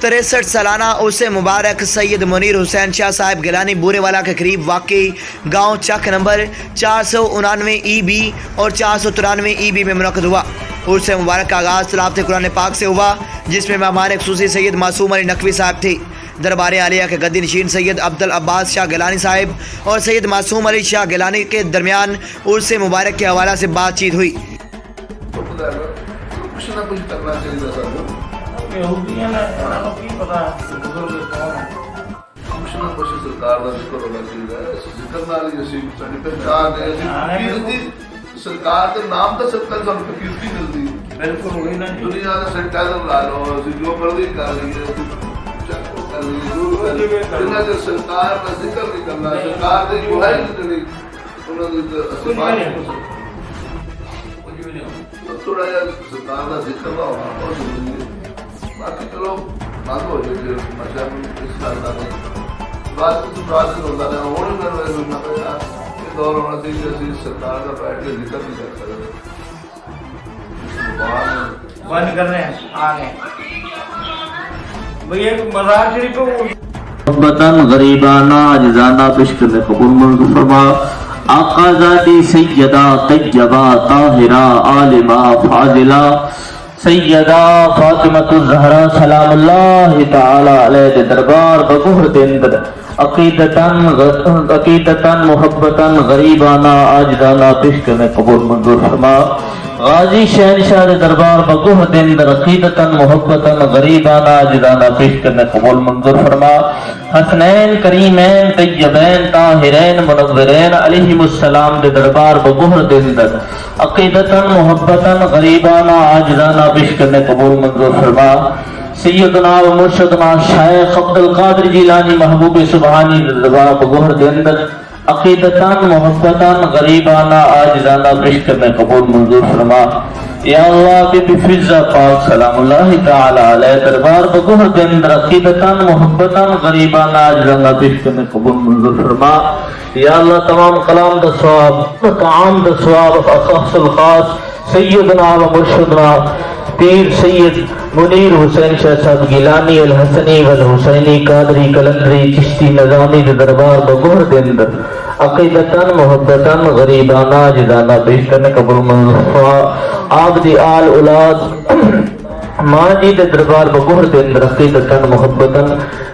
63 سالانہ عرس مبارک سید منیر حسین شاہ صاحب گیلانی بورے والا کے قریب واقع گاؤں چک نمبر 499 ای بی اور 493 ای بی میں منعقد ہوا۔ عرس مبارک کا آغاز تلاوت قرآن پاک سے ہوا، جس میں مہمان خصوصی سید معصوم علی نقوی صاحب تھے۔ دربار عالیہ کے گدی نشین سید عبدالعباس شاہ گیلانی صاحب اور سید معصوم علی شاہ گیلانی کے درمیان عرس مبارک کے حوالہ سے بات چیت ہوئی۔ کچھ نہ کچھ کرنا چاہیے سر کچھ نہ کچھ سرکار کا ذکر ہونا چاہیے۔ ذکر نال جیسی ساری پہچان ہے، سرکار کے نام کا صدقہ سب کو کیرتی ملتی ہے۔ بالکل وہی نا، دنیا کا سینٹائزر لا لو، جو مرضی کر رہی ہے، سرکار کا ذکر نہیں کرنا، سرکار کی دعائی نہیں کرنی، تھوڑا جا سرکار کا ذکر کا ہونا بہت ضروری ہے۔ باقی چلو بات ہو جائے ماشاء اللہ اس کا بات ہوتا ہے وہ نہیں کر رہے یہ دور ہونا چاہیے جیسے سرکار کا بیٹھ کے ذکر نہیں کر سکتے بند کر رہے ہیں آگے بھئی ایک مزار شریف کو محبتاً غریبانہ عجزانہ پیش کرنے قبول منظور فرما۔ آقا ذاتی سیدہ طیبہ طاہرہ عالمہ فاضلہ سیدہ فاطمۃ الزہرا سلام اللہ تعالی علیہ دربار بگوہ دندر عقیدتاً محبتاً غریبانہ عاجزانہ پیش کرنے قبول منظور فرما۔ غازی شہنشاہ دربار بگوہ دندر عقیدتاً محبتاً غریبانہ عاجزانہ پیش کرنے قبول منظور فرما۔ حسنین کریمین طیبین طاہرین منورین علیہم السلام دے دربار بگوہ دندر عقیدتاً محبتاً غریبانہ عاجزانہ پیش کرنے قبول منظور فرما۔ سیدنا و مرشدنا شیخ عبدالقادر جیلانی محبوب سبحانی دربار بگوہ دندر عقیدتاً محبتاً غریبانہ عاجزانہ پیش کرنے قبول منظور فرما۔ یا اللہ کی بفضہ پاک سلام اللہ تعالی علیہ دربار بگوہ دندر عقیدتاً محبتاً غریبانہ عاجزانہ پیش کرنے قبول منظور فرما۔ یا اللہ تمام کلام دا ثواب تعام دا ثواب اخص الخاص سیدنا و مرشدنا پیر سید منیر حسین شاہ صاحب گیلانی الحسنی والحسینی قادری کلندری چشتی نظامی دے دربار بگوہ دندر عقیدتاً محبتاً غریبانہ عاجزانہ پیش کرنے قبول منظور۔ آپ دی آل اولاد ماں جی دے دربار بگوہ دندر عقیدتاً محبتاً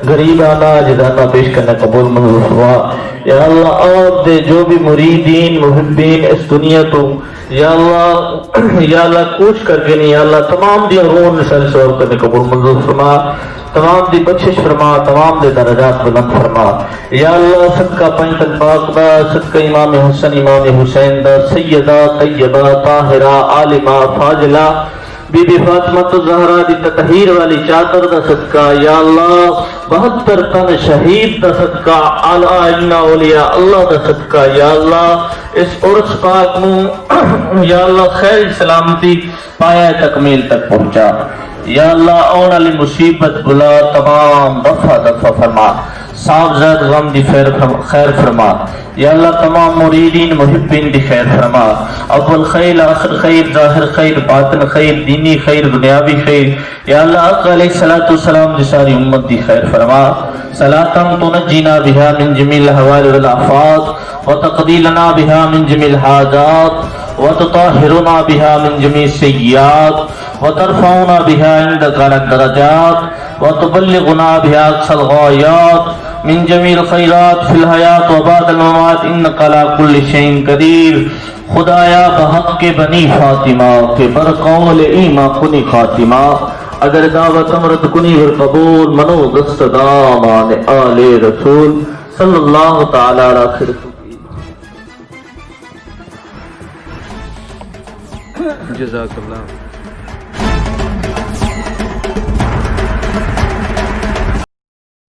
غریبانہ عاجزانہ پیش کرنے قبول منظور۔ یا اللہ آپ دے جو بھی مریدین محبین اس دنیا تو یا اللہ کوش کر کے نہیں یا اللہ تمام دی روح نسل سور کرنے قبول منظور فرما، تمام دی بخشش فرما، تمام دے درجات بلند فرما۔ یا اللہ صدقہ پنجتن پاک دا، صدقہ امام حسن امام حسین دا، سیدہ طیبہ طاہرہ عالمہ فاضلہ بی بی فاطمۃ الزہرا دی تطہیر والی چادر دا صدقہ، یا اللہ 72 تن شہید دا صدقہ، اعلیٰ اولیاء اللہ دا صدقہ، یا اللہ اس عرس پاک میں یا اللہ خیر سلامتی پایا تکمیل تک پہنچا۔ یا اللہ آن علی مصیبت بلا تمام دفع فرما، صاحب زید غم دی خیر فرما۔ یا اللہ تمام مریدین محبین دی خیر فرما، اول خیر آخر خیر ظاہر خیر باطن خیر دینی خیر دنیاوی خیر۔ یا اللہ آقا علیہ السلام دی ساری امت دی خیر فرما۔ صلاة تنجینا بها من جمیع الحوال والآفات وتقضی لنا بها من جمیع الحاجات وتطهرنا بها من جمیع السیئات وترفعنا بها عندك على الدرجات وتبلغنا بها أقصى الغايات من جميع الخيرات في الحياة وبعد الممات إنك على كل شيء قدير۔ خدایا بحق کے بنی فاطمہ کے برقول ایمہ کنی خاتمہ، اگر دعوت امرت کنی ور قبول منو دست دامان آل رسول صلی اللہ تعالی علیہ وسلم۔ جزاک اللہ۔